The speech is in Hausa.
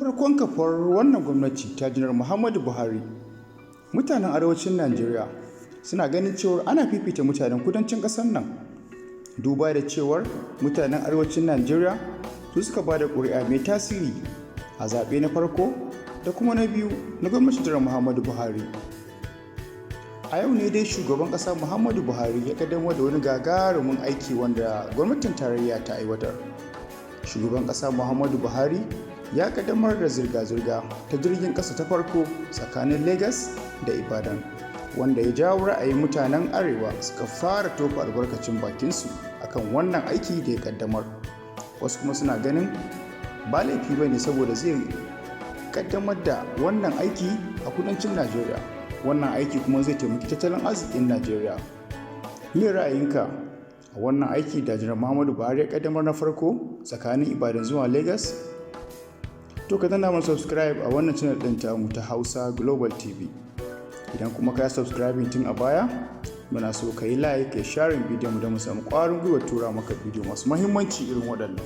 farkon kafar wannan gwamnati ta janar Muhammadu Buhari, mutanen arewacin Najeriya suna ganin cewar ana fifita mutanen kudancin ƙasar nan. Duba da cewar mutanen arewacin Najeriya su suka ba da ƙuri'a mai tasiri a zaɓe na farko da kuma na biyu na gwamnatin janar Muhammadu Buhari. A yau ne dai shugaban ƙasa Muhammadu Buhari ya kaddamar da wani gagarumin aiki wanda gwamnatin tarayya ta aiwatar. Shugaban ƙasa Muhammadu Buhari ya kaddamar da zirga-zirga ta jirgin ƙasa ta farko tsakanin Lagos da Ibadan, wanda ya jawo ra'ayin mutanen arewa suka fara tofa albarkacin bakinsu akan wannan aiki da ya kaddamar. Wasu kuma suna ganin ba laifi bane saboda zai kaddamar da wannan aiki a kudancin Najeriya. Wannan aiki kuma zai taimaki tattalin arzikin Najeriya. Me ra'ayinka a wannan aiki da janar Muhammadu Buhari ya kaddamar na farko tsakanin Ibadan zuwa Lagos? To ka danna mana subscribe a wannan channel ɗin tamu ta Hausa Global TV. Idan kuma ka yi subscribing tun a baya, muna so ka yi like, ka sharing bidiyon mu da mu samu ƙwarin gwiwa tura maka bidiyo masu muhimmanci irin waɗannan.